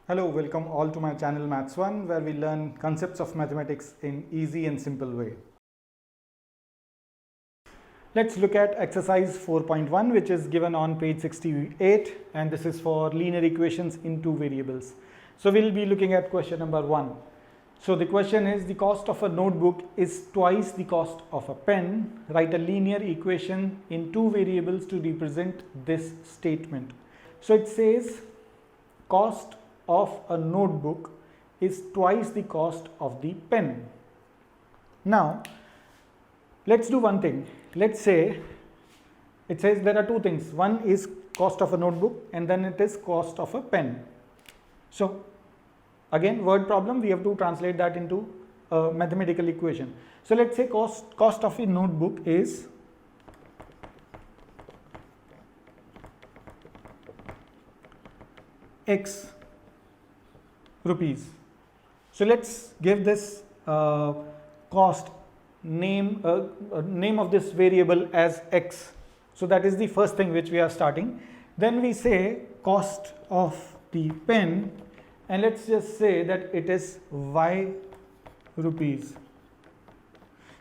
Hello, welcome all to my channel Maths 1, where we learn concepts of mathematics in easy and simple way. Let's look at exercise 4.1, which is given on page 68, and this is for linear equations in two variables. So we'll be looking at question number 1. So the question is, the cost of a notebook is twice the cost of a pen. Write a linear equation in two variables to represent this statement. So it says cost of a notebook is twice the cost of the pen. Now let's do one thing. Let's say it says there are two things. One is cost of a notebook and then it is cost of a pen. So again, word problem, we have to translate that into a mathematical equation. So let's say cost of a notebook is X rupees. So let's give this cost name of this variable as X. So that is the first thing which we are starting. Then we say cost of the pen, and let's just say that it is Y rupees.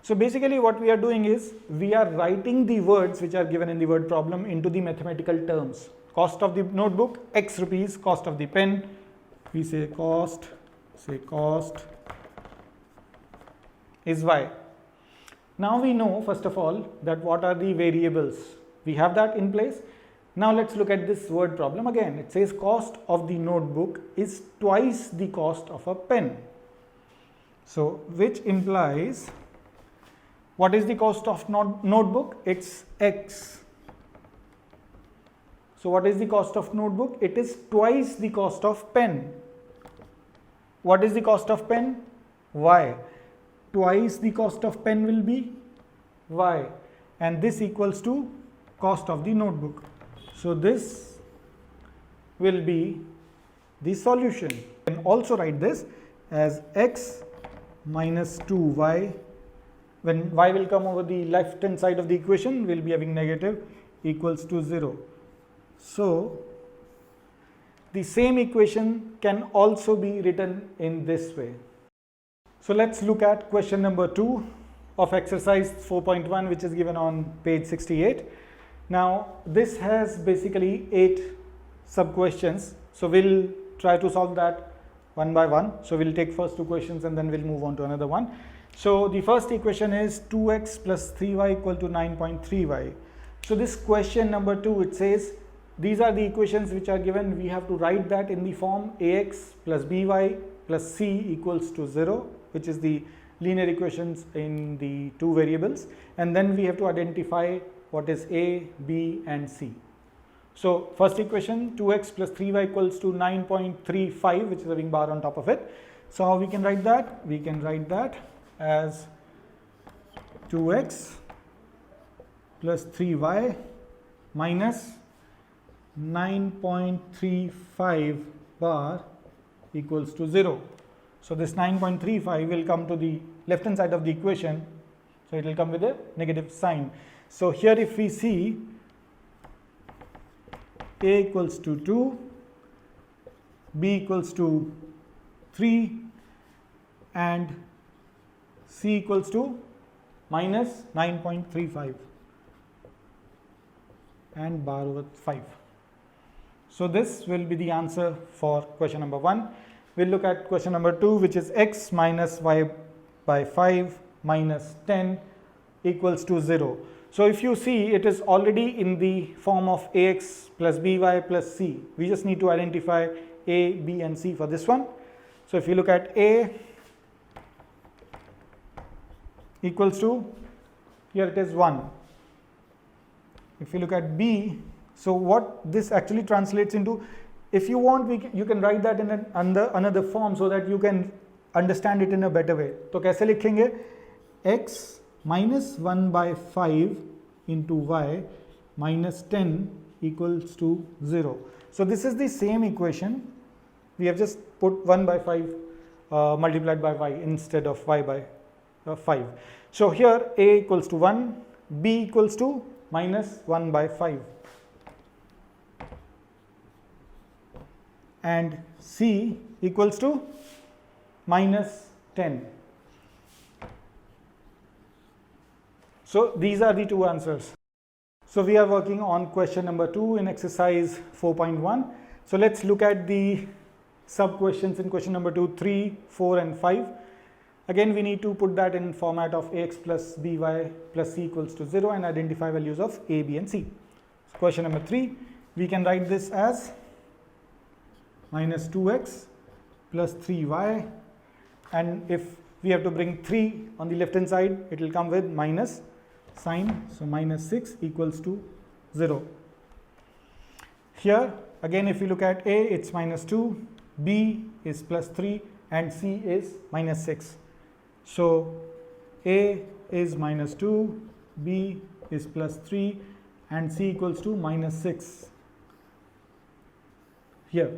So basically what we are doing is we are writing the words which are given in the word problem into the mathematical terms. Cost of the notebook X rupees, cost of the pen, we say cost is Y. Now we know first of all that what are the variables. We have that in place. Now let's look at this word problem again. It says cost of the notebook is twice the cost of a pen. So which implies, what is the cost of notebook? It's X. So what is the cost of notebook? It is twice the cost of pen. What is the cost of pen? Y. Twice the cost of pen will be Y, and this equals to cost of the notebook. So this will be the solution. You can also write this as X minus 2Y. When Y will come over the left hand side of the equation, we will be having negative, equals to 0. So the same equation can also be written in this way. So let's look at question number 2 of exercise 4.1, which is given on page 68. Now this has basically 8 sub questions. So we'll try to solve that one by one. So we'll take first 2 questions and then we'll move on to another one. So the first equation is 2x plus 3y equal to 9.3y. So this question number 2, it says these are the equations which are given. We have to write that in the form ax plus by plus c equals to 0, which is the linear equations in the two variables, and then we have to identify what is a, b and c. So first equation, 2x plus 3y equals to 9.35, which is having bar on top of it. So how we can write that? We can write that as 2x plus 3y minus 9.35 bar equals to 0. So this 9.35 will come to the left hand side of the equation. So it will come with a negative sign. So here if we see a equals to 2, b equals to 3 and c equals to minus 9.35 and bar over 5. So this will be the answer for question number 1. We'll look at question number 2, which is x minus y by 5 minus 10 equals to 0. So if you see, it is already in the form of ax plus by plus c. We just need to identify a, b and c for this one. So if you look at a equals to, here it is 1. If you look at b, so what this actually translates into, if you want, you can write that in another form so that you can understand it in a better way. तो कैसे लिखेंगे? X minus 1 by 5 into y minus 10 equals to 0. So this is the same equation. We have just put 1 by 5 multiplied by y instead of y by 5. So here a equals to 1, b equals to minus 1 by 5. and C equals to minus 10. So these are the two answers. So we are working on question number 2 in exercise 4.1. So let's look at the sub questions in question number 2, 3, 4 and 5. Again, we need to put that in format of ax plus by plus c equals to 0 and identify values of a, b and c. So question number 3, we can write this as minus 2x plus 3y, and if we have to bring 3 on the left hand side, it will come with minus sign, so minus 6 equals to 0. Here again, if you look at a, it's minus 2, b is plus 3 and c is minus 6. So a is minus 2, b is plus 3 and c equals to minus 6. Here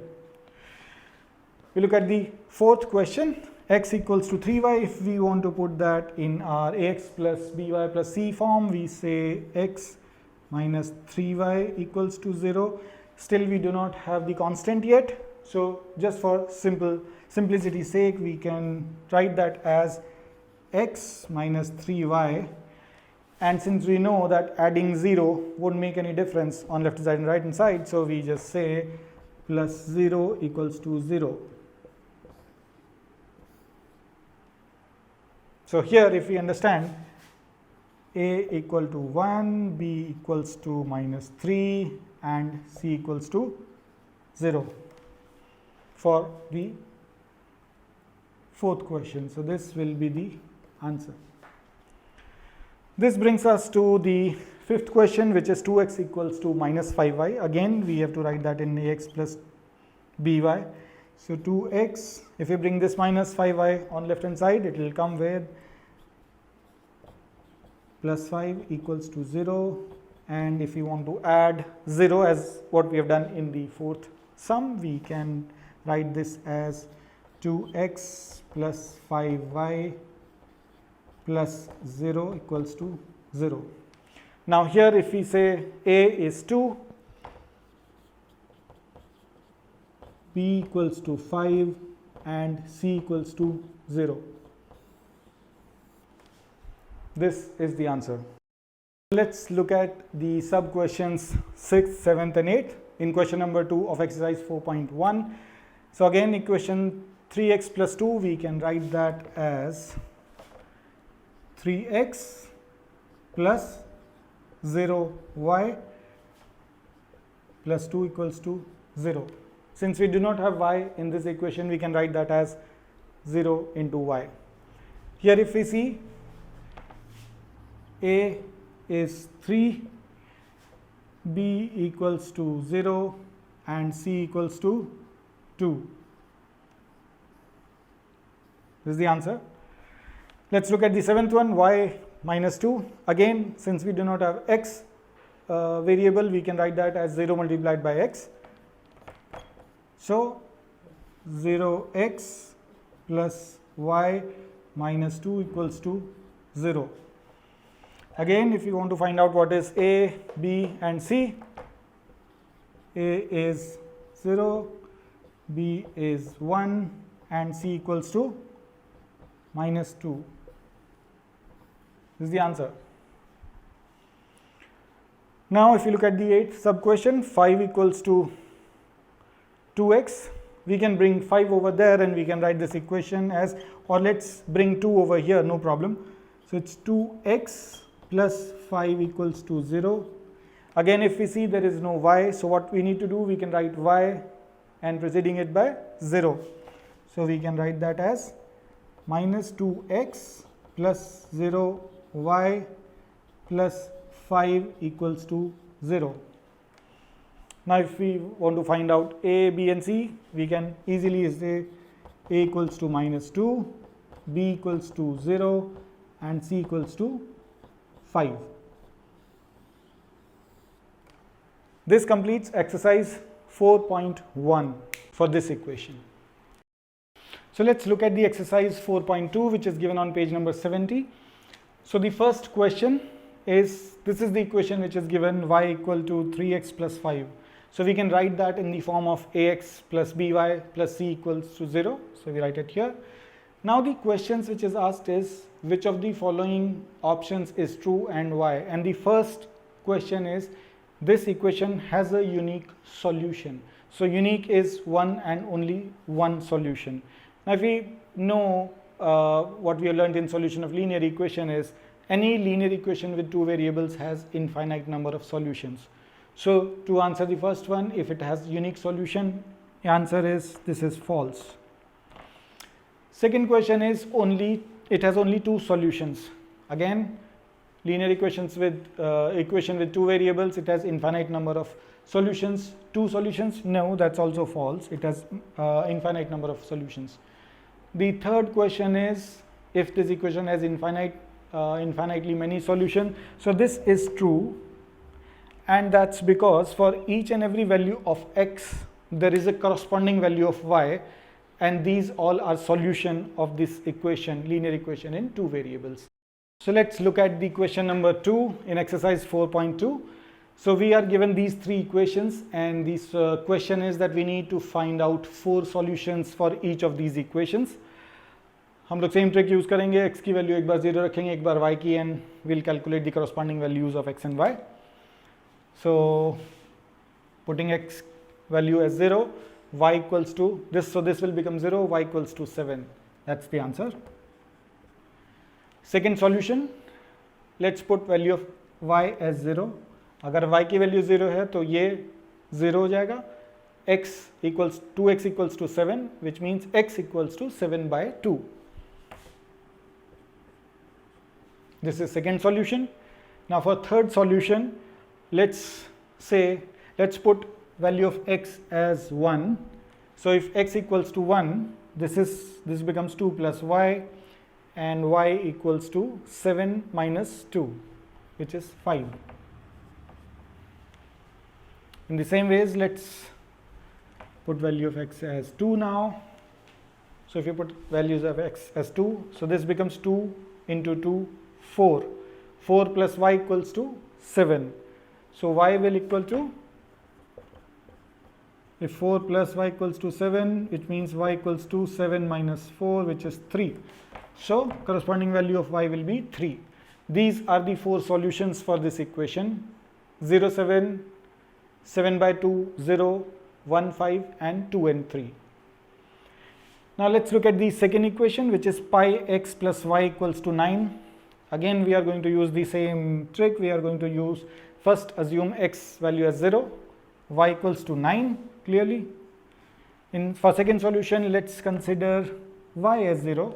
we look at the fourth question, x equals to 3y. If we want to put that in our ax plus by plus c form, we say x minus 3y equals to 0. Still we do not have the constant yet, so just for simplicity's sake, we can write that as x minus 3y, and since we know that adding 0 won't make any difference on left side and right hand side, so we just say plus 0 equals to 0. So here if we understand, a equal to 1, b equals to minus 3 and c equals to 0 for the fourth question. So this will be the answer. This brings us to the fifth question, which is 2x equals to minus 5y. Again, we have to write that in ax plus by. So 2x, if we bring this minus 5y on left hand side, it will come with plus 5 equals to 0, and if we want to add 0 as what we have done in the fourth sum, we can write this as 2x plus 5y plus 0 equals to 0. Now here if we say a is 2, b equals to 5 and c equals to 0. This is the answer. Let's look at the sub questions 6th, 7th and 8th in question number 2 of exercise 4.1. So again, equation 3x plus 2, we can write that as 3x plus 0y plus 2 equals to 0. Since we do not have y in this equation, we can write that as 0 into y. Here if we see, a is 3, b equals to 0 and c equals to 2. This is the answer. Let's look at the seventh one, y minus 2. Again, since we do not have x variable, we can write that as 0 multiplied by x. So 0x plus y minus 2 equals to 0. Again, if you want to find out what is a, b and c, a is 0, b is 1 and c equals to minus 2. This is the answer. Now if you look at the 8th sub question, 5 equals to 2x, we can bring 5 over there and we can write this equation as, or let's bring 2 over here, no problem. So it's 2x plus 5 equals to 0. Again, if we see there is no y, so what we need to do, we can write y and preceding it by 0. So we can write that as minus 2x plus 0 y plus 5 equals to 0. Now if we want to find out a, b and c, we can easily say a equals to minus 2, b equals to 0 and c equals to 5. This completes exercise 4.1 for this equation. So let's look at the exercise 4.2, which is given on page number 70. So the first question is, this is the equation which is given, y equal to 3x plus 5. So we can write that in the form of ax plus by plus c equals to 0. So we write it here. Now the questions which is asked is which of the following options is true and why. And the first question is this equation has a unique solution. So unique is one and only one solution. Now if we know what we have learned in solution of linear equation is any linear equation with two variables has infinite number of solutions. So to answer the first one, if it has unique solution, the answer is this is false. Second question is it has only two solutions. Again, linear equations with equation with two variables, it has infinite number of solutions. Two solutions? No, that's also false. It has infinite number of solutions. The third question is if this equation has infinitely many solutions. So this is true, and that's because for each and every value of x there is a corresponding value of y, and these all are solution of this equation, linear equation in two variables. So let's look at the question number 2 in exercise 4.2. So we are given these three equations, and this question is that we need to find out 4 solutions for each of these equations. हम लोग same trick use करेंगे, x की value एक बार 0 रखेंगे, एक बार y की, and will calculate the corresponding values of x and y. So putting x value as 0, y equals to this, so this will become 0, y equals to 7. That's the answer. Second solution, let's put value of y as 0. अगर y की value 0 है तो ये 0 हो जाएगा. x equals 2x equals to 7, which means x equals to 7 by 2. This is second solution. Now for third solution, let's put value of x as 1. So if x equals to 1, this becomes 2 plus y, and y equals to 7 minus 2, which is 5. In the same ways, let's put value of x as 2 now. So if you put values of x as 2, so this becomes 2 into 2, 4. 4 plus y equals to 7. So y will equal to, if 4 plus y equals to 7, it means y equals to 7 minus 4, which is 3. So corresponding value of y will be 3. These are the 4 solutions for this equation: 0, 7, 7 by 2, 0, 1, 5, and 2 and 3. Now let's look at the second equation, which is pi x plus y equals to 9. Again, we are going to use the same trick. We are going to use, first assume x value as 0, y equals to 9 clearly. For second solution, let's consider y as 0.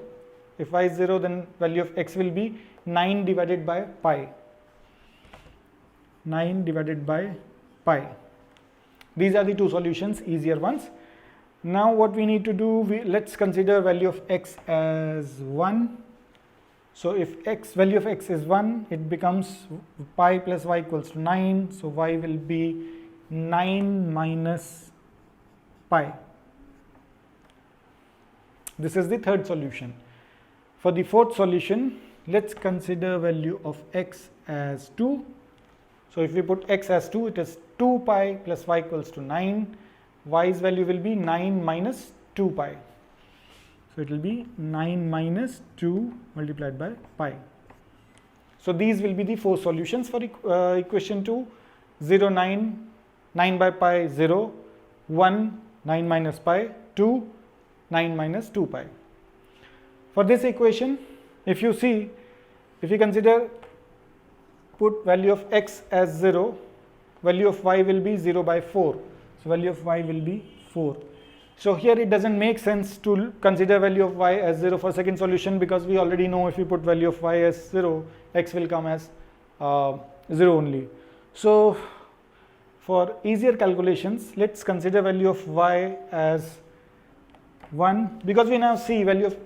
If y is 0, then value of x will be 9 divided by pi. 9 divided by pi. These are the two solutions, easier ones. Now what we need to do, let's consider value of x as 1. So if value of x is 1, it becomes pi plus y equals to 9. So y will be 9 minus pi. This is the third solution. For the fourth solution, let's consider value of x as 2. So if we put x as 2, it is 2 pi plus y equals to 9. Y's value will be 9 minus 2 pi. So it will be 9 minus 2 multiplied by pi. So these will be the 4 solutions for equation 2. 0, 9, 9 by pi, 0, 1, 9 minus pi, 2, 9 minus 2 pi. For this equation, if you consider, put value of x as 0, value of y will be 0 by 4. So value of y will be 4. So here it doesn't make sense to consider value of y as 0 for second solution, because we already know if we put value of y as 0, x will come as 0 only. So for easier calculations, let's consider value of y as 1, because we now see value of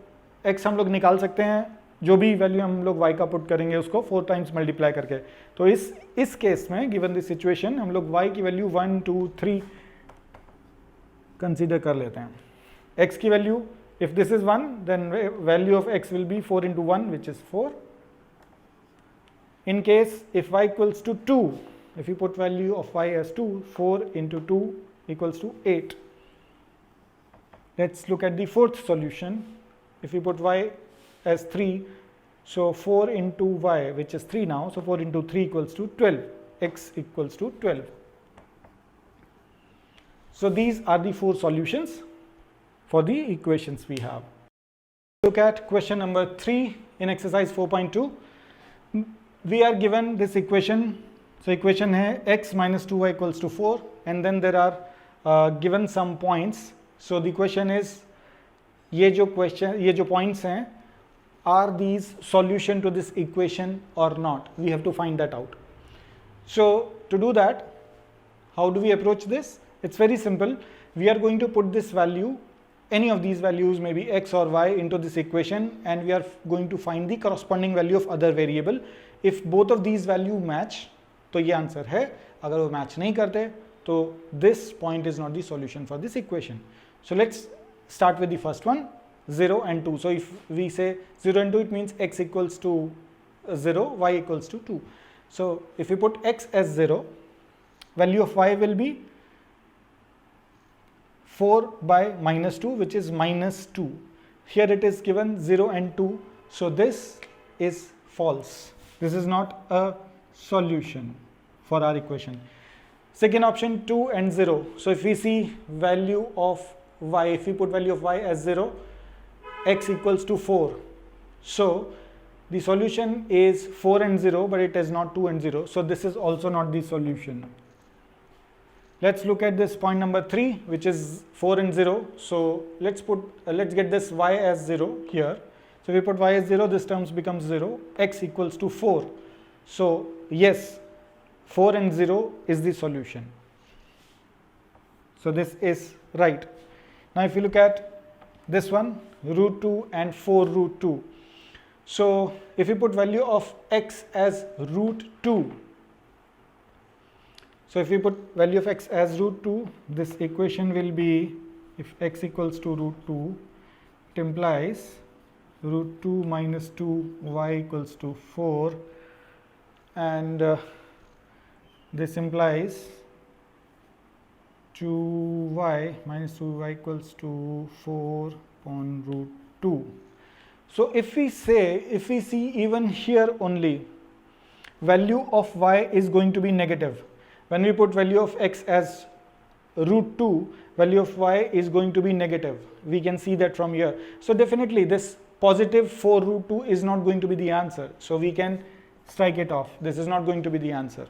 x हम लोग निकाल सकते हैं, जो भी value हम लोग y का पुट करेंगे उसको 4 टाइम्स मल्टीप्लाई करके. तो इस केस में गिवन दिस सिचुएशन हम लोग y की वैल्यू 1, 2, 3 कंसीडर कर लेते हैं. x की value, if this is 1, then value of x will be 4 into 1, which is 4. In case if y equals to 2, if you put value of y as 2, 4 into 2 equals to 8. Let's look at the fourth solution. If you put y as 3, so 4 into y, which is 3 now, so 4 into 3 equals to 12, x equals to 12. So these are the four solutions for the equations we have. Look at question number 3 in exercise 4.2. We are given this equation. So equation है x minus 2y equals to 4, and then there are given some points. So the question is, ये जो points हैं, are these solution to this equation or not? We have to find that out. So to do that, how do we approach this? It's very simple. We are going to put this value, any of these values, maybe x or y, into this equation, and we are going to find the corresponding value of other variable. If both of these value match, तो ये answer है. अगर वो match नहीं करते तो this point is not the solution for this equation. So let's start with the first one, 0 and 2. So if we say 0 and 2, it means x equals to 0, y equals to 2. So if we put x as 0, value of y will be 4 by minus 2, which is minus 2. Here it is given 0 and 2, so this is false. This is not a solution for our equation. Second option, 2 and 0. So if we see value of y, if we put value of y as 0, x equals to 4. So the solution is 4 and 0, but it is not 2 and 0. So this is also not the solution. Let's look at this point number 3, which is 4 and 0. So let's get this y as 0 here. So we put y as 0, this terms becomes 0, x equals to 4. So yes, 4 and 0 is the solution. So this is right. Now if you look at this one, root 2 and 4 root 2. So if you put value of x as root 2, so if we put value of x as root 2, this equation will be, if x equals to root 2, it implies root 2 minus 2 y equals to 4, and this implies 2y minus 2y equals to 4 upon root 2. So if we see even here only, value of y is going to be negative. When we put value of x as root 2, value of y is going to be negative. We can see that from here. So definitely this positive 4 root 2 is not going to be the answer. So we can strike it off. This is not going to be the answer.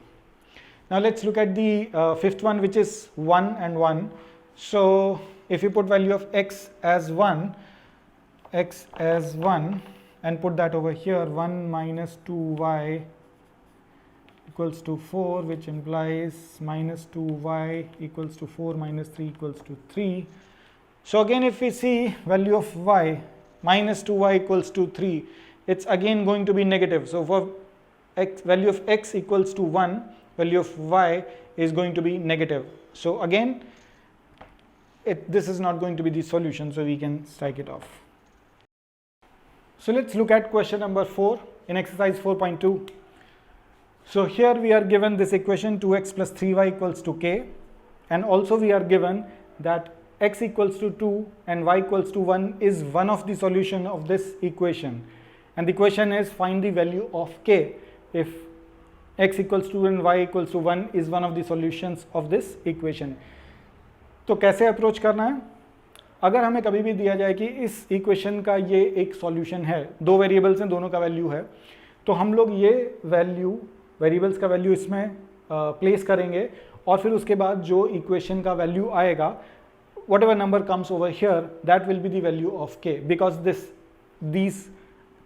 Now let's look at the fifth one, which is 1 and 1. So if you put value of x as 1 and put that over here, 1 minus 2y equals to 4, which implies minus 2y equals to 4 minus 3 equals to 3. So again, if we see value of y, minus 2y equals to 3, it's again going to be negative. So for x, value of x equals to 1, value of y is going to be negative. So again, this is not going to be the solution, so we can strike it off. So let's look at question number 4 in exercise 4.2. So here we are given this equation 2x plus 3y equals to k, and also we are given that x equals to 2 and y equals to 1 is one of the solution of this equation, and the question is find the value of k if x equals to 2 and y equals to 1 is one of the solutions of this equation. तो कैसे approach करना है? अगर हमें कभी भी दिया जाए कि इस इक्वेशन का ये एक सॉल्यूशन है, दो वेरिएबल्स हैं, दोनों का वैल्यू है, तो हम लोग ये वैल्यू, वेरिएबल्स का वैल्यू इसमें प्लेस करेंगे, और फिर उसके बाद जो इक्वेशन का वैल्यू आएगा, whatever number comes over here, that will be the value of k, because these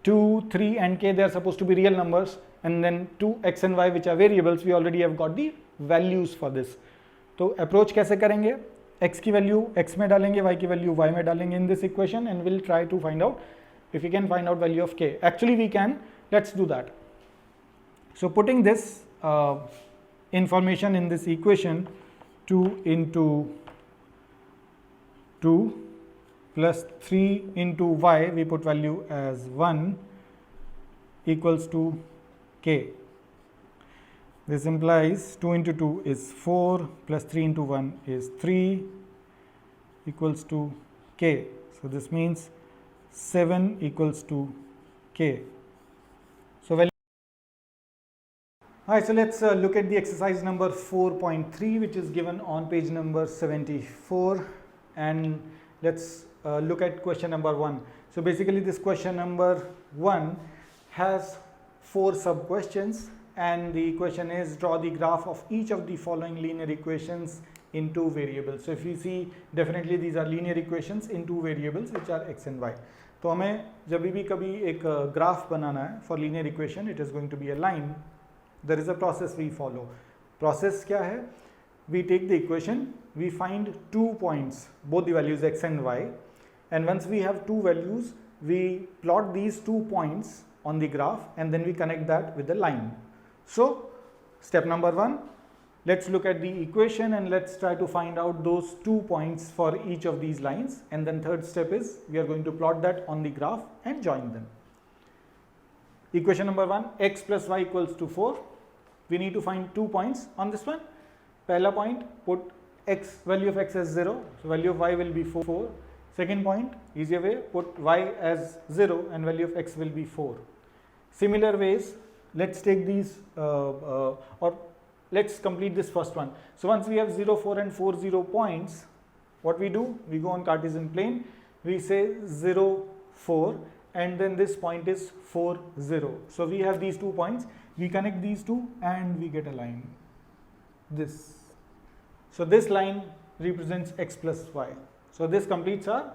2, 3 and k, they are supposed to be real numbers, and then 2 x and y which are variables, we already have got the values for this. तो approach कैसे करेंगे? x की value x में डालेंगे, y की value y में डालेंगे in this equation, and we'll try to find out if we can find out value of k. Actually we can. Let's do that. So putting this information in this equation, 2 into 2 plus 3 into y, we put value as 1 equals to k. This implies 2 into 2 is 4 plus 3 into 1 is 3 equals to k. So, this means 7 equals to k. So, alright, so let's look at the exercise number 4.3, which is given on page number 74, and let's look at question number 1. So, basically this question number 1 has 4 sub questions, and the question is draw the graph of each of the following linear equations in 2 variables. So, if you see, definitely these are linear equations in 2 variables which are x and y. तो हमें जब भी कभी एक graph बनाना है for linear equation, it is going to be a line. There is a process we follow. Process क्या है? We take the equation, we find 2 points, both the values x and y, and once we have 2 values, we plot these 2 points on the graph and then we connect that with the line. So, step number 1, let's look at the equation and let's try to find out those 2 points for each of these lines, and then third step is we are going to plot that on the graph and join them. Equation number 1, x plus y equals to 4. We need to find 2 points on this one. Pehla point, put x, value of x as 0, so value of y will be 4. Second point, easier way, put y as 0 and value of x will be 4. Similar ways, let's take these or let's complete this first one. So, once we have 0, 4 and 4, 0 points, what we do? We go on Cartesian plane, we say 0, 4, and then this point is 4, 0. So, we have these 2 points, we connect these two and we get a line, this. So, this line represents x plus y. So, this completes our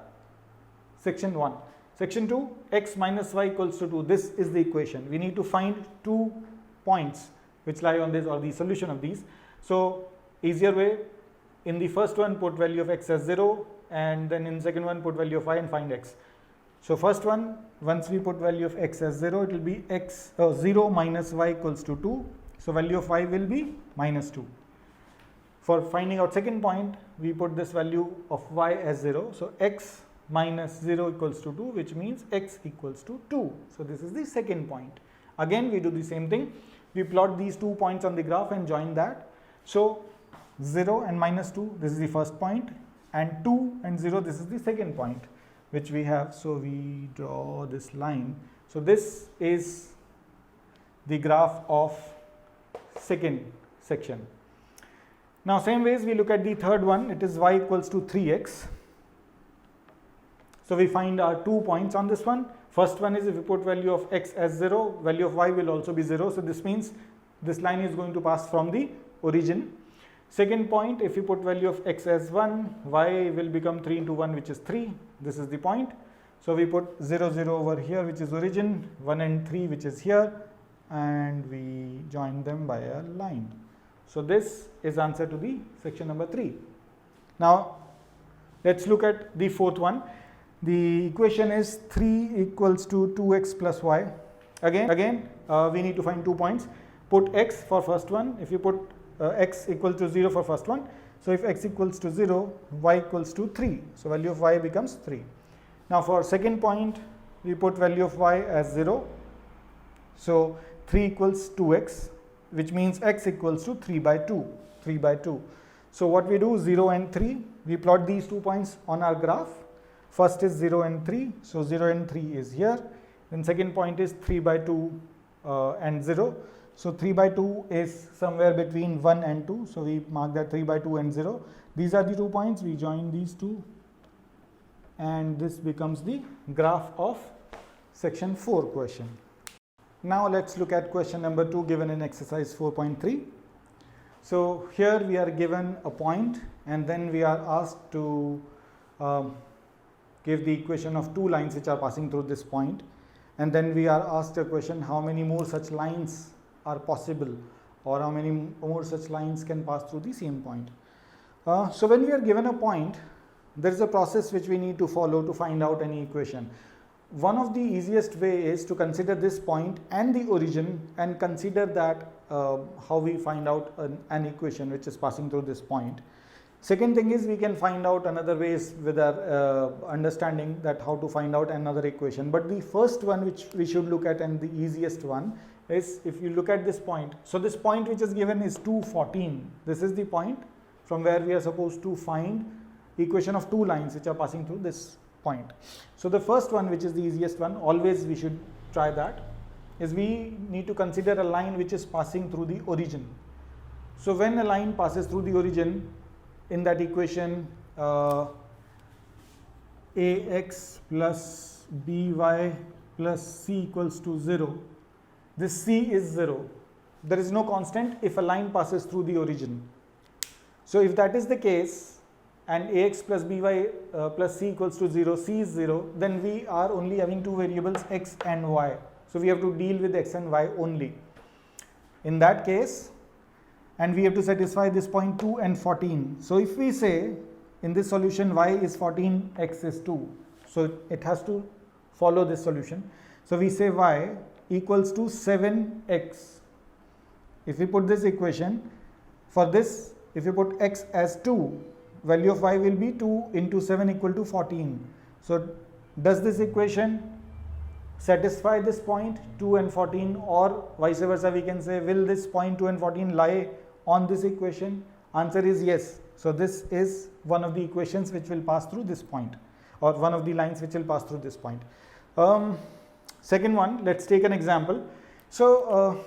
section 1. Section 2, x minus y equals to 2. This is the equation. We need to find 2 points which lie on this or the solution of these. So, easier way, in the first one put value of x as 0, and then in second one put value of y and find x. So, first one, once we put value of x as 0, it will be 0 minus y equals to 2. So, value of y will be minus 2. For finding out second point, we put this value of y as 0. So, x minus 0 equals to 2, which means x equals to 2. So, this is the second point. Again, we do the same thing. We plot these 2 points on the graph and join that. So, 0 and minus 2, this is the first point, and 2 and 0, this is the second point which we have. So, we draw this line. So, this is the graph of second section. Now, same ways we look at the third one, it is y equals to 3x. So, we find our 2 points on this one. First one is if we put value of x as 0, value of y will also be 0. So, this means this line is going to pass from the origin. Second point, if you put value of x as 1, y will become 3 into 1, which is 3. This is the point. So, we put 0, 0 over here, which is origin, 1 and 3, which is here, and we join them by a line. So, this is answer to the section number 3. Now, let's look at the fourth one. The equation is 3 equals to 2x plus y. Again, we need to find 2 points. Put x for first one. If you put x equal to 0 for first one. So, if x equals to 0, y equals to 3. So, value of y becomes 3. Now, for second point, we put value of y as 0. So, 3 equals 2x, which means x equals to 3 by 2. 3 by 2. So, what we do, 0 and 3, we plot these 2 points on our graph. First is 0 and 3. So, 0 and 3 is here. Then second point is 3 by 2 and 0. So, 3 by 2 is somewhere between 1 and 2. So, we mark that 3 by 2 and 0. These are the 2 points. We join these two, and this becomes the graph of section 4 question. Now, let's look at question number 2 given in exercise 4.3. So, here we are given a point and then we are asked to give the equation of 2 lines which are passing through this point, and then we are asked a question, how many more such lines are possible, or how many more such lines can pass through the same point. So, when we are given a point, there is a process which we need to follow to find out any equation. One of the easiest way is to consider this point and the origin and consider that how we find out an equation which is passing through this point. Second thing is we can find out another ways with our understanding that how to find out another equation. But the first one which we should look at, and the easiest one, is, if you look at this point, so this point which is given is 2, 14. This is the point from where we are supposed to find equation of two lines which are passing through this point. So the first one, which is the easiest one, always we should try that, is we need to consider a line which is passing through the origin. So when a line passes through the origin, in that equation ax plus by plus c equals to 0, this c is 0. There is no constant if a line passes through the origin. So if that is the case and ax plus by plus c equals to 0, c is 0, then we are only having two variables x and y. So we have to deal with x and y only. In that case, and we have to satisfy this point 2 and 14. So if we say in this solution y is 14, x is 2, so it has to follow this solution. So we say y equals to 7x. If we put this equation, for this, if you put x as 2, value of y will be 2 into 7 equal to 14. So does this equation satisfy this point 2 and 14, or vice versa we can say, will this point 2 and 14 lie on this equation? Answer is yes. So this is one of the equations which will pass through this point, or one of the lines which will pass through this point. Second one, let's take an example. So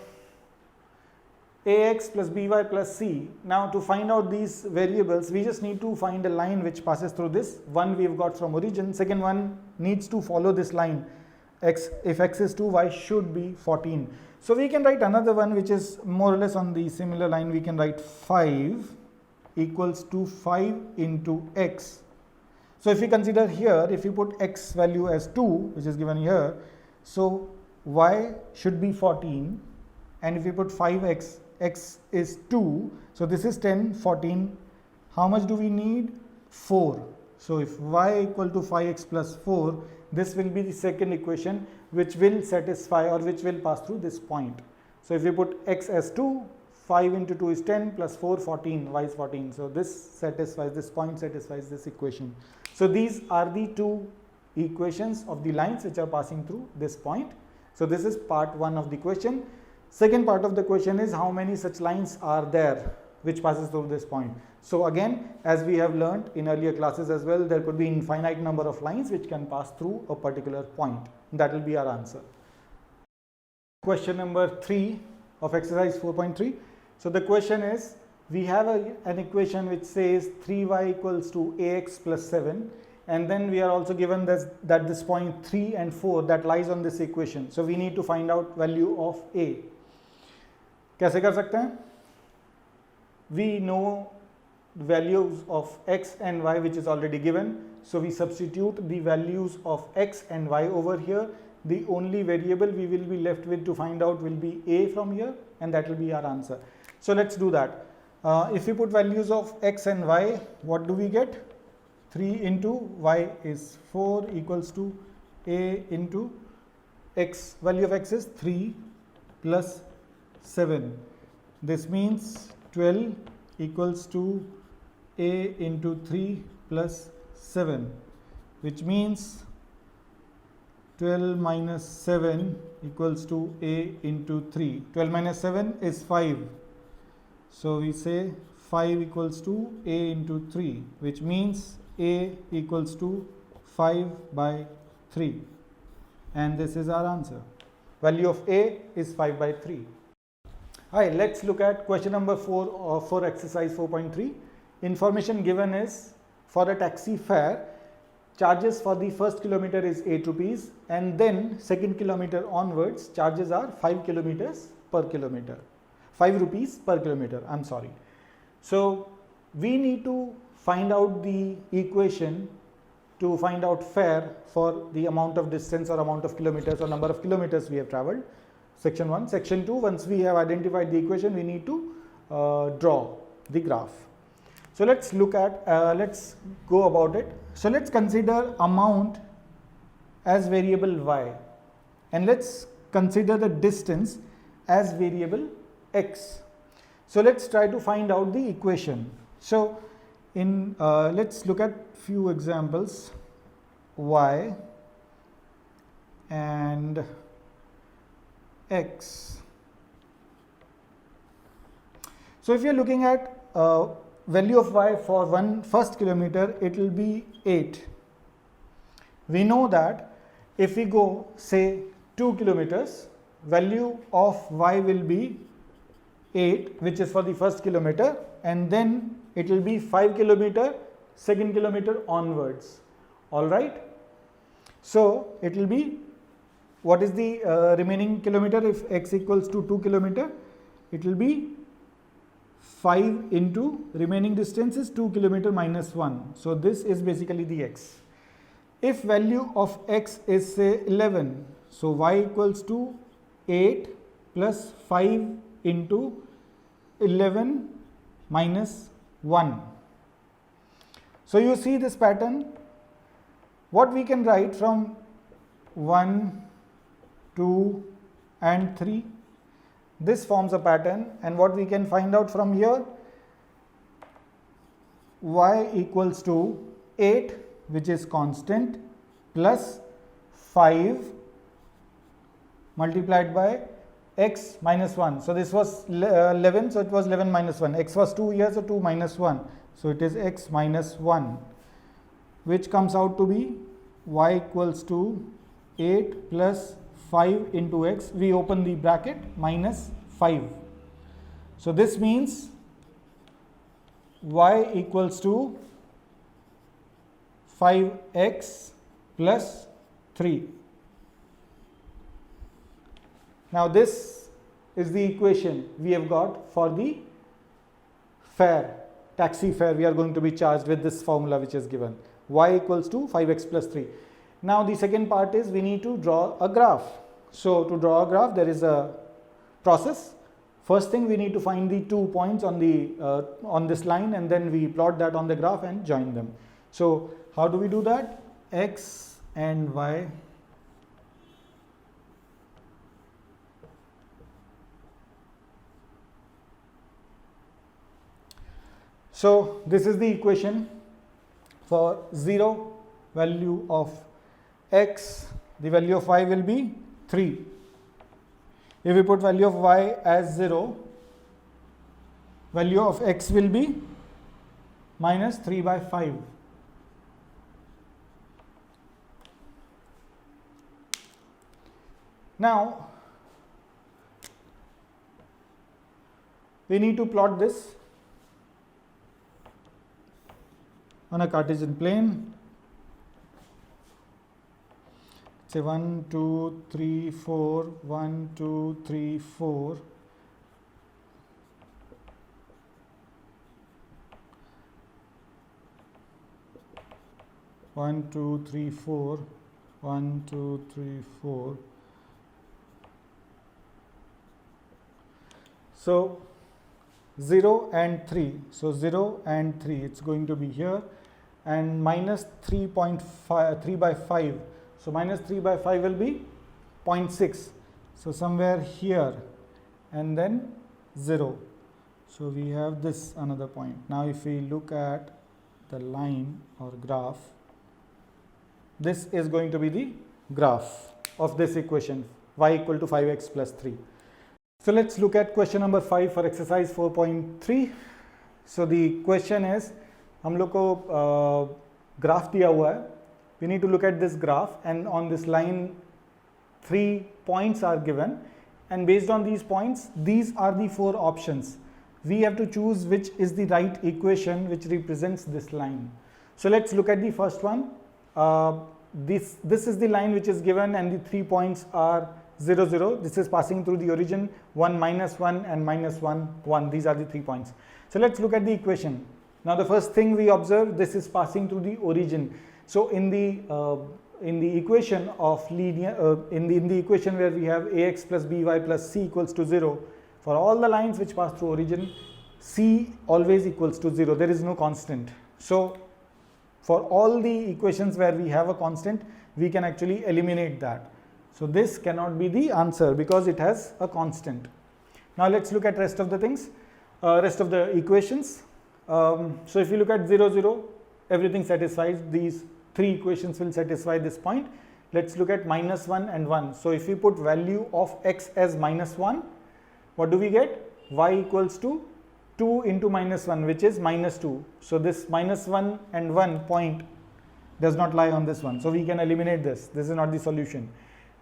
ax plus by plus c. Now to find out these variables, we just need to find a line which passes through this. One we have got from origin, second one needs to follow this line. X, if x is 2, y should be 14. So we can write another one which is more or less on the similar line. We can write 5 equals to 5 into x. So if we consider here, if you put x value as 2, which is given here, so y should be 14, and if we put 5x, x is 2, so this is 10, 14. How much do we need? 4. So if y equal to 5x plus 4, this will be the second equation which will satisfy, or which will pass through this point. So if we put x as 2, 5 into 2 is 10 plus 4, 14, y is 14. So this satisfies, this point satisfies this equation. So these are the two equations of the lines which are passing through this point. So this is part 1 of the question. Second part of the question is how many such lines are there which passes through this point. So again, as we have learnt in earlier classes as well, there could be infinite number of lines which can pass through a particular point. That will be our answer. Question number 3 of exercise 4.3. So the question is, we have an equation which says 3y equals to ax plus 7, and then we are also given that this point 3 and 4 that lies on this equation. So we need to find out value of a. कैसे कर सकते हैं? We know values of x and y which is already given. So we substitute the values of x and y over here. The only variable we will be left with to find out will be a from here, and that will be our answer. So let's do that. If we put values of x and y, what do we get? 3 into y is 4 equals to a into x. Value of x is 3 plus 7. This means 12 equals to a into 3 plus 7, which means 12 minus 7 equals to a into 3. 12 minus 7 is 5. So we say 5 equals to a into 3, which means a equals to 5 by 3. And this is our answer. Value of a is 5 by 3. Hi, let's look at question number 4 for exercise 4.3. Information given is, for a taxi fare, charges for the first kilometer is 8 rupees, and then second kilometer onwards charges are 5 kilometers per kilometer. 5 rupees per kilometer, I'm sorry. So we need to find out the equation to find out fare for the amount of distance or amount of kilometers or number of kilometers we have traveled. Section 1. Section 2, once we have identified the equation, we need to draw the graph. So let's look at, let's go about it. So let's consider amount as variable y, and let's consider the distance as variable x. So let's try to find out the equation. So in let's look at few examples. Y and x. So if you are looking at value of y for first kilometer, it will be 8. We know that if we go say 2 kilometers, value of y will be 8, which is for the first kilometer, and then it will be 5 kilometer, second kilometer onwards. All right. So it will be, what is the remaining kilometer if x equals to 2 kilometer? It will be 5 into remaining distance is 2 kilometer minus 1. So this is basically the x. If value of x is say 11, so y equals to 8 plus 5 into 11 minus 1. So you see this pattern. What we can write from 1, 2 and 3. This forms a pattern, and what we can find out from here, y equals to 8, which is constant, plus 5 multiplied by x minus 1. So this was 11, so it was 11 minus 1. X was 2 here, so 2 minus 1. So it is x minus 1, which comes out to be y equals to 8 plus 5 into x, we open the bracket, minus 5. So this means y equals to 5x plus 3. Now this is the equation we have got for the fare, taxi fare we are going to be charged with this formula which is given, y equals to 5x plus 3. Now the second part is we need to draw a graph. So to draw a graph, there is a process. First thing, we need to find the 2 points on the on this line, and then we plot that on the graph and join them. So how do we do that? X and y. So this is the equation for 0, value of x, the value of y will be 3. If we put value of y as 0, value of x will be minus 3 by 5. Now we need to plot this on a Cartesian plane. Say 1, 2, 3, 4, 1, 2, 3, 4. One, two, three, four, 1, 2, 3, 4. So 0 and 3. So 0 and 3, it's going to be here, and minus 3.5, 3 by 5. So minus 3 by 5 will be 0.6. So somewhere here, and then 0. So we have this another point. Now if we look at the line or graph, this is going to be the graph of this equation, y equal to 5x plus 3. So let's look at question number 5 for exercise 4.3. So the question is, हम लोग को graph दिया हुआ है. We need to look at this graph, and on this line 3 points are given, and based on these points, these are the 4 options. We have to choose which is the right equation which represents this line. So let's look at the first one. This is the line which is given, and the 3 points are 0, 0. This is passing through the origin, 1, minus 1 and minus 1, 1. These are the 3 points. So let's look at the equation. Now the first thing we observe, this is passing through the origin. So in the equation of linear, in the equation where we have ax plus by plus c equals to 0, for all the lines which pass through origin, c always equals to 0. There is no constant. So for all the equations where we have a constant, we can actually eliminate that. So this cannot be the answer because it has a constant. Now let's look at rest of the things, rest of the equations. So if you look at 0, 0, everything satisfies. These 3 equations will satisfy this point. Let's look at minus 1 and 1. So if we put value of x as minus 1, what do we get? Y equals to 2 into minus 1, which is minus 2. So this minus 1 and 1 point does not lie on this one. So we can eliminate this. This is not the solution.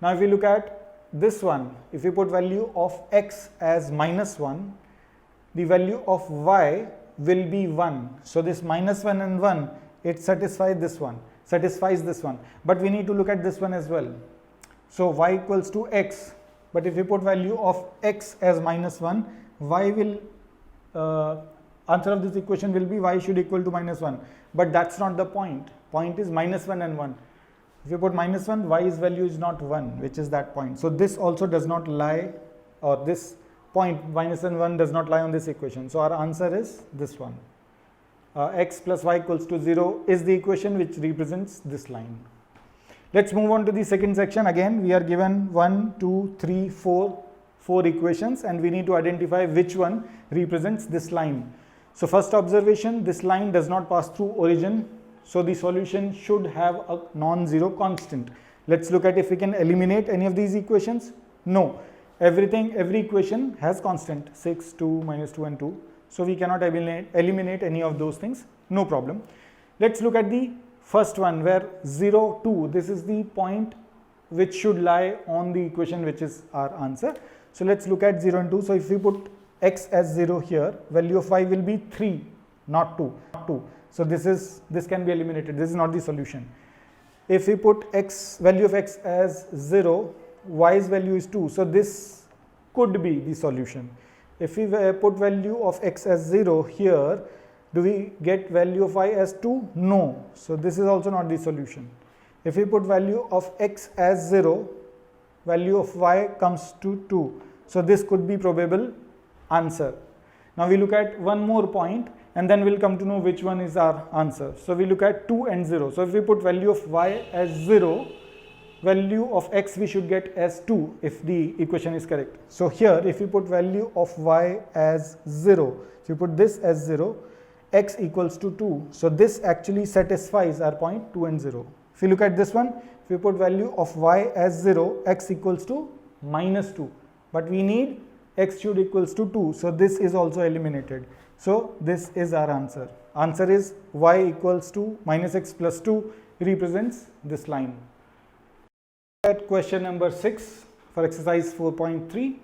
Now if we look at this one, if we put value of x as minus 1, the value of y will be 1. So this minus 1 and 1, it satisfies this one. But we need to look at this one as well. So y equals to x. But if we put value of x as minus 1, y will, answer of this equation will be y should equal to minus 1. But that's not the point. Point is minus 1 and 1. If you put minus 1, y's value is not 1, which is that point. So this also does not lie, or this point minus and 1 does not lie on this equation. So our answer is this one. X plus y equals to 0 is the equation which represents this line. Let's move on to the second section. Again, we are given 1, 2, 3, 4 equations, and we need to identify which one represents this line. So first observation, this line does not pass through origin. So the solution should have a non-zero constant. Let's look at if we can eliminate any of these equations. No, every equation has constant, 6, 2, minus 2 and 2. So we cannot eliminate any of those things, no problem. Let's look at the first one where 0, 2, this is the point which should lie on the equation which is our answer. So let's look at 0 and 2. So if we put x as 0 here, value of y will be 3, not 2. So this can be eliminated. This is not the solution. If we put value of x as 0, y's value is 2. So this could be the solution. If we put value of x as 0 here, do we get value of y as 2? No. So this is also not the solution. If we put value of x as 0, value of y comes to 2. So this could be probable answer. Now we look at one more point, and then we'll come to know which one is our answer. So we look at 2 and 0. So if we put value of y as 0, value of x we should get as 2 if the equation is correct. So here if we put value of y as 0, so you put this as 0, x equals to 2. So this actually satisfies our point 2 and 0. If you look at this one, if we put value of y as 0, x equals to minus 2. But we need x should equals to 2. So this is also eliminated. So this is our answer. Answer is y equals to minus x plus 2 represents this line. At question number 6 for exercise 4.3.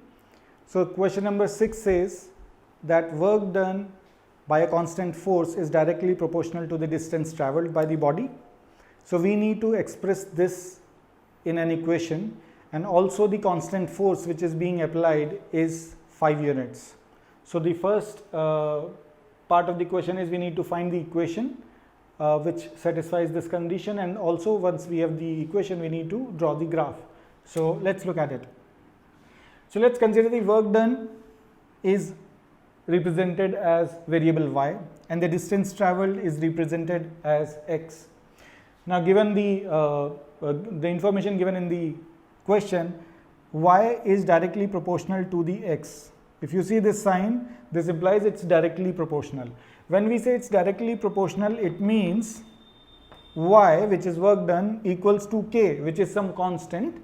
So question number 6 says that work done by a constant force is directly proportional to the distance traveled by the body. So we need to express this in an equation, and also the constant force which is being applied is 5 units. So the first part of the question is we need to find the equation which satisfies this condition, and also once we have the equation we need to draw the graph. So let's look at it. So let's consider the work done is represented as variable y and the distance traveled is represented as x. Now given the information given in the question, y is directly proportional to the x. If you see this sign, this implies it's directly proportional. When we say it's directly proportional, it means y, which is work done, equals to k, which is some constant,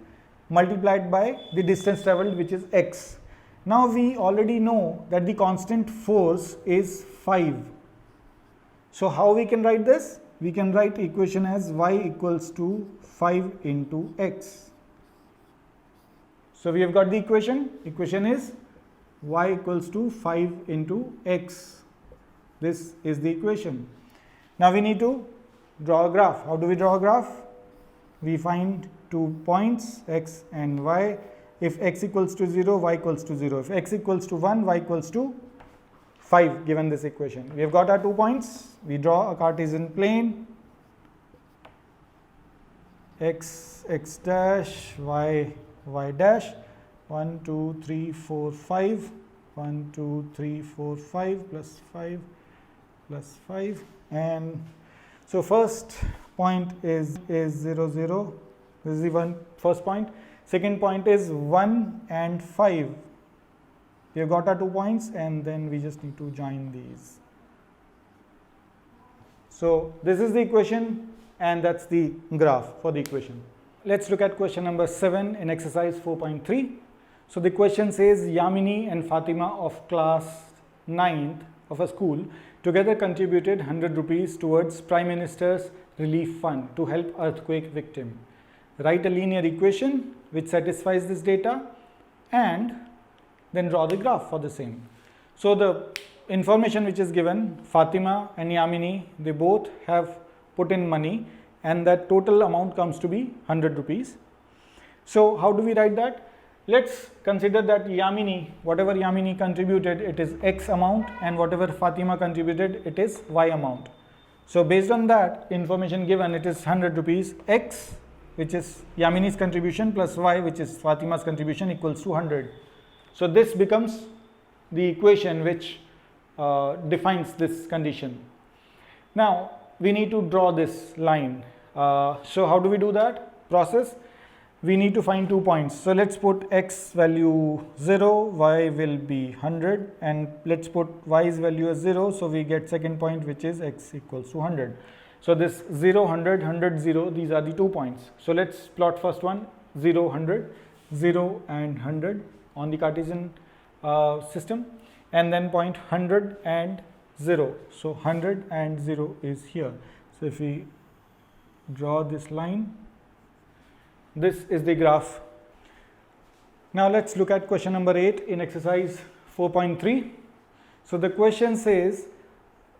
multiplied by the distance traveled, which is x. Now we already know that the constant force is 5. So how we can write this? We can write equation as y equals to 5 into x. So we have got the equation. Equation is y equals to 5 into x. This is the equation. Now we need to draw a graph. How do we draw a graph? We find 2 points x and y. If x equals to 0, y equals to 0. If x equals to 1, y equals to 5 given this equation. We have got our 2 points. We draw a Cartesian plane. X dash, y dash. 1, 2, 3, 4, 5. 1, 2, 3, 4, 5 plus 5 plus 5. And so first point is 0, 0. This is the first point. Second point is 1 and 5. We have got our 2 points, and then we just need to join these. So this is the equation, and that's the graph for the equation. Let's look at question number 7 in exercise 4.3. So the question says Yamini and Fatima of class 9th of a school together contributed 100 rupees towards Prime Minister's Relief Fund to help earthquake victim. Write a linear equation which satisfies this data and then draw the graph for the same. So the information which is given, Fatima and Yamini, they both have put in money and that total amount comes to be 100 rupees. So how do we write that? Let's consider that Yamini, whatever Yamini contributed, it is X amount, and whatever Fatima contributed, it is Y amount. So based on that information given, it is 100 rupees. X, which is Yamini's contribution, plus Y, which is Fatima's contribution, equals to 100. So this becomes the equation which defines this condition. Now we need to draw this line. So how do we do that process? We need to find 2 points. So let's put X value 0, Y will be 100, and let's put Y's value as 0. So we get second point, which is X equals to 100. So this 0, 100, 100, 0, these are the 2 points. So let's plot first one, 0, 100, 0 and 100 on the Cartesian system, and then point 100 and 0. So 100 and 0 is here. So if we draw this line, this is the graph. Now let's look at question number 8 in exercise 4.3. So the question says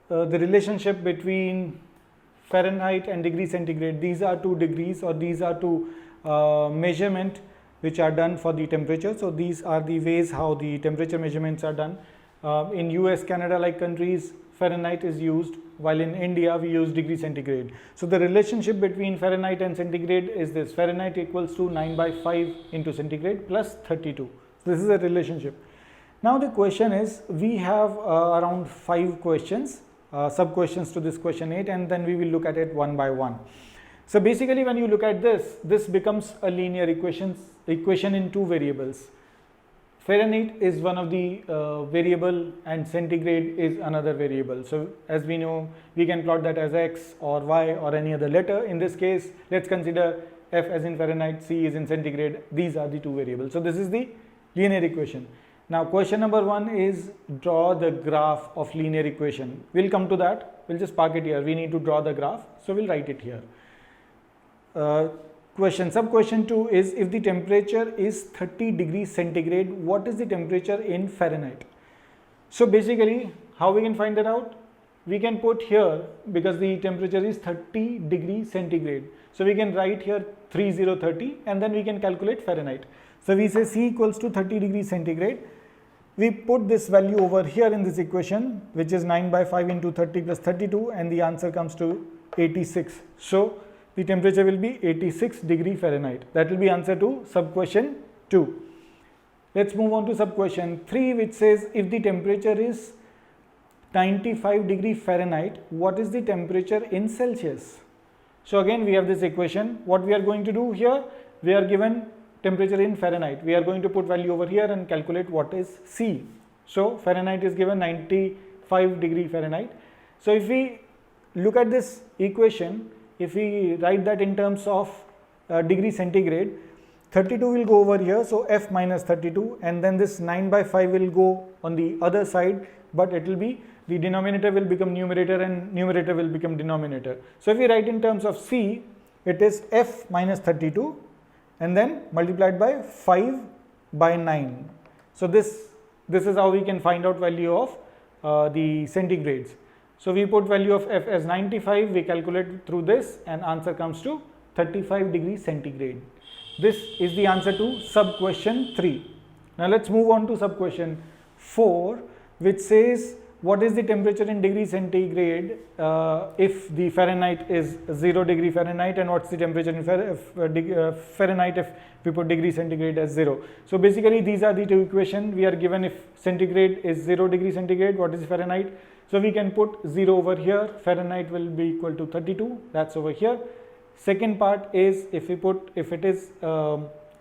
the relationship between Fahrenheit and degree centigrade. These are 2 degrees, or these are 2 measurement which are done for the temperature. So these are the ways how the temperature measurements are done. In US, Canada like countries, Fahrenheit is used, while in India we use degree centigrade. So the relationship between Fahrenheit and centigrade is this: Fahrenheit equals to 9/5 into centigrade plus 32. So this is a relationship. Now the question is, we have around 5 questions, sub questions to this question 8, and then we will look at it one by one. So basically when you look at this, this becomes a linear equation in 2 variables. Fahrenheit is one of the variable and centigrade is another variable. So as we know, we can plot that as X or Y or any other letter. In this case, let's consider F as in Fahrenheit, C is in centigrade. These are the 2 variables. So this is the linear equation. Now question number 1 is draw the graph of linear equation. We'll come to that. We'll just park it here. We need to draw the graph. So we'll write it here. Sub question 2 is, if the temperature is 30 degrees centigrade, what is the temperature in Fahrenheit? So basically how we can find that out? We can put here, because the temperature is 30 degrees centigrade. So we can write here 3030 and then we can calculate Fahrenheit. So we say C equals to 30 degrees centigrade. We put this value over here in this equation, which is 9/5 into 30 plus 32, and the answer comes to 86. So the temperature will be 86 degree Fahrenheit. That will be answer to sub question 2. Let's move on to sub question 3, which says, if the temperature is 95 degree Fahrenheit, what is the temperature in Celsius? So again we have this equation. What we are going to do here, we are given temperature in Fahrenheit. We are going to put value over here and calculate what is C. So Fahrenheit is given 95 degree Fahrenheit. So if we look at this equation, if we write that in terms of degree centigrade, 32 will go over here, so F minus 32, and then this 9/5 will go on the other side, but it will be, the denominator will become numerator and numerator will become denominator. So if we write in terms of C, it is F minus 32 and then multiplied by 5/9. So this is how we can find out value of the centigrades. So we put value of F as 95, we calculate through this, and answer comes to 35 degrees centigrade. This is the answer to sub question 3. Now let's move on to sub question 4, which says, what is the temperature in degree centigrade if the Fahrenheit is 0 degree Fahrenheit, and what's the temperature in Fahrenheit if we put degree centigrade as 0. So basically these are the 2 equations. We are given if centigrade is 0 degree centigrade, what is Fahrenheit? So we can put 0 over here, Fahrenheit will be equal to 32, that's over here. Second part is, if it is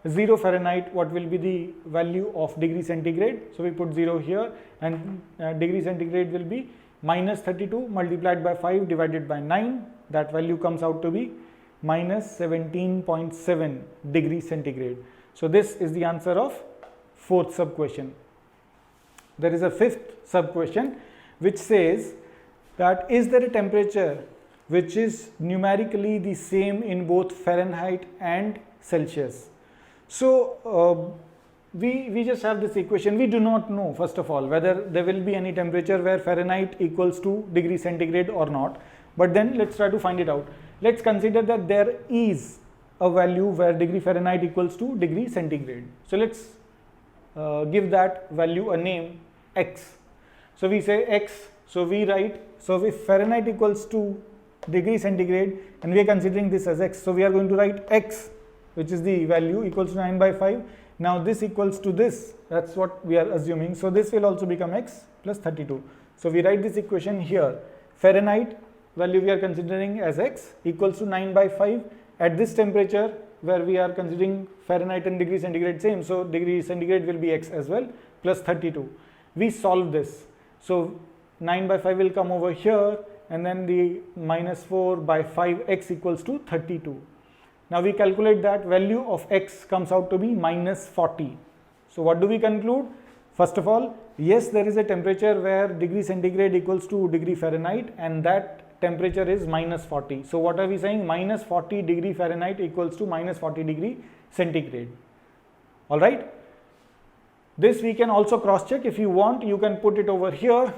0 Fahrenheit, what will be the value of degree centigrade? So we put 0 here, and degree centigrade will be minus 32 multiplied by 5 divided by 9. That value comes out to be minus 17.7 degree centigrade. So this is the answer of 4th sub question. There is a 5th sub question, which says that is there a temperature which is numerically the same in both Fahrenheit and Celsius. So we just have this equation. We do not know, first of all, whether there will be any temperature where Fahrenheit equals to degree centigrade or not, but then let's try to find it out. Let's consider that there is a value where degree Fahrenheit equals to degree centigrade. So let's give that value a name, x. So we say x, so we write, so if Fahrenheit equals to degree centigrade and we are considering this as x, so we are going to write x, which is the value, equals to 9/5. Now this equals to this, that's what we are assuming. So this will also become x plus 32. So we write this equation here. Fahrenheit value we are considering as x equals to 9/5 at this temperature where we are considering Fahrenheit and degree centigrade same. So degree centigrade will be x as well, plus 32. We solve this. So 9/5 will come over here, and then the minus 4/5x equals to 32. Now we calculate that value of x comes out to be minus 40. So what do we conclude? First of all, yes, there is a temperature where degree centigrade equals to degree Fahrenheit, and that temperature is minus 40. So what are we saying? Minus 40 degree Fahrenheit equals to minus 40 degree centigrade. All right. This we can also cross check. If you want, you can put it over here.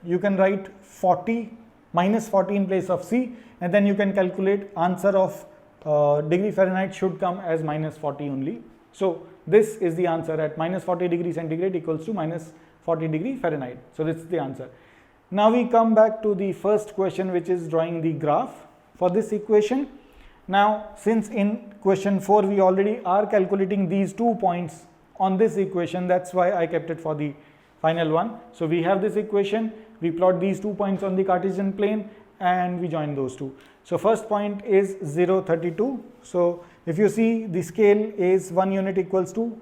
You can write 40, minus 40 in place of C, and then you can calculate answer of degree Fahrenheit should come as minus 40 only. So this is the answer at minus 40 degree centigrade equals to minus 40 degree Fahrenheit. So this is the answer. Now we come back to the first question, which is drawing the graph for this equation. Now since in question 4 we already are calculating these 2 points on this equation, that's why I kept it for the final one. So we have this equation, we plot these 2 points on the Cartesian plane and we join those two. So first point is 0, 32. So if you see, the scale is 1 unit equals to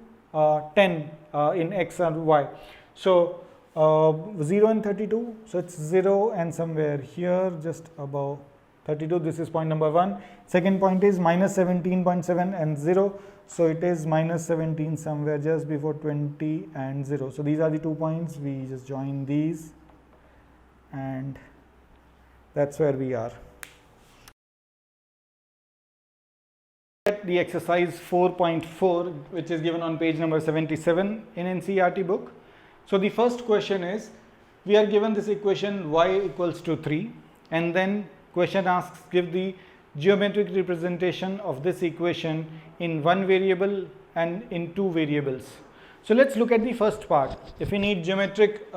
10 in x and y. So 0 and 32, so it's 0 and somewhere here just above 32. This is point number 1. Second point is minus 17.7 and 0. So it is minus 17 somewhere just before 20 and 0. So these are the 2 points. We just join these and that's where we are. The exercise 4.4, which is given on page number 77 in NCERT book. So the first question is, we are given this equation y equals to 3, and then question asks give the geometric representation of this equation in one variable and in two variables. So let's look at the first part. If we need geometric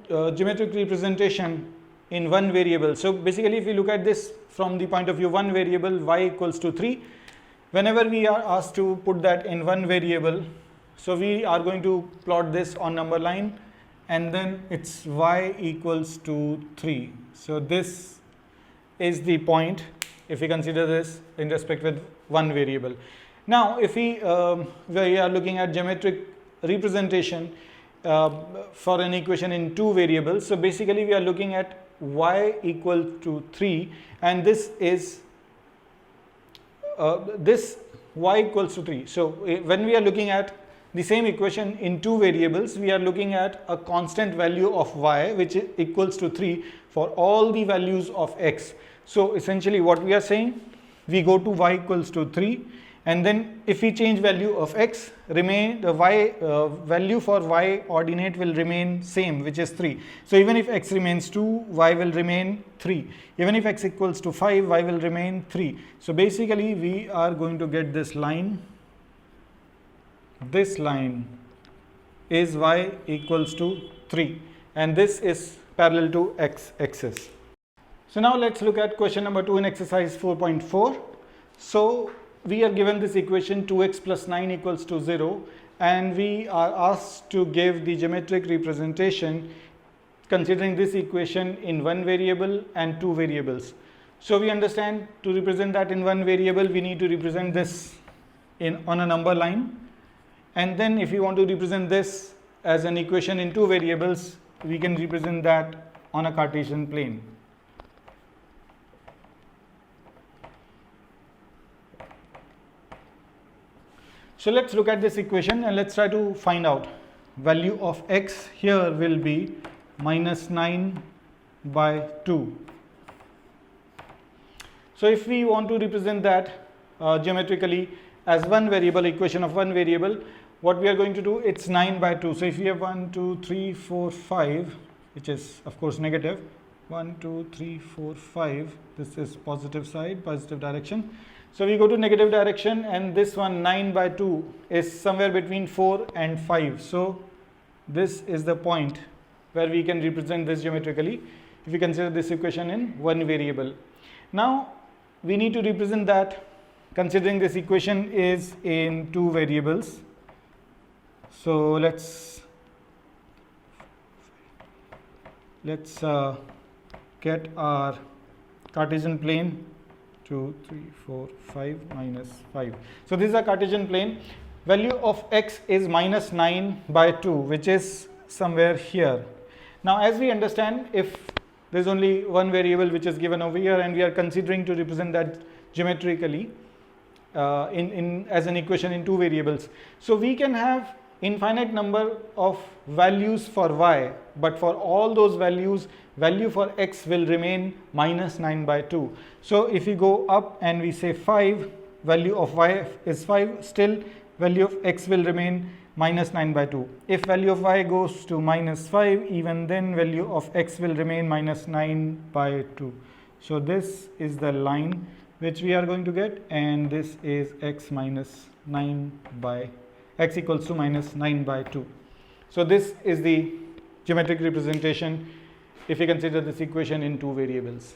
representation in one variable, so basically if we look at this from the point of view one variable y equals to 3, whenever we are asked to put that in one variable, so we are going to plot this on number line and then it's y equals to 3. So this is the point if we consider this in respect with one variable. Now if we are looking at geometric representation for an equation in two variables, so basically we are looking at y equal to 3, and this is this y equals to 3. So when we are looking at the same equation in two variables, we are looking at a constant value of y which is equals to 3 for all the values of x. So essentially what we are saying, we go to y equals to 3, and then if we change value of x, remain the y value for y ordinate will remain same, which is 3. So even if x remains 2, y will remain 3. Even if x equals to 5, y will remain 3. So basically we are going to get this line. This line is y equals to 3, and this is parallel to x axis. So now let's look at question number 2 in exercise 4.4. So we are given this equation 2x plus 9 equals to 0, and we are asked to give the geometric representation considering this equation in one variable and two variables. So we understand to represent that in one variable we need to represent this on a number line, and then if we want to represent this as an equation in two variables, we can represent that on a Cartesian plane. So let's look at this equation and let's try to find out value of x here will be minus 9 by 2. So if we want to represent that geometrically as one variable, equation of one variable, what we are going to do, it's 9 by 2. So if we have 1, 2, 3, 4, 5, which is of course negative, 1, 2, 3, 4, 5, this is positive side, positive direction. So we go to negative direction, and this one 9 by 2 is somewhere between 4 and 5. So this is the point where we can represent this geometrically if we consider this equation in one variable. Now we need to represent that considering this equation is in two variables. So let's get our Cartesian plane, 2, 3, 4, 5, minus 5. So this is a Cartesian plane. Value of x is minus 9 by 2, which is somewhere here. Now as we understand, if there is only one variable which is given over here and we are considering to represent that geometrically as an equation in two variables, so we can have infinite number of values for y, but for all those values, value for x will remain minus 9 by 2. So if we go up and we say 5, value of y is 5, still value of x will remain minus 9 by 2. If value of y goes to minus 5, even then value of x will remain minus 9 by 2. So this is the line which we are going to get, and this is x minus 9 by x equals to minus 9 by 2. So this is the geometric representation if we consider this equation in two variables.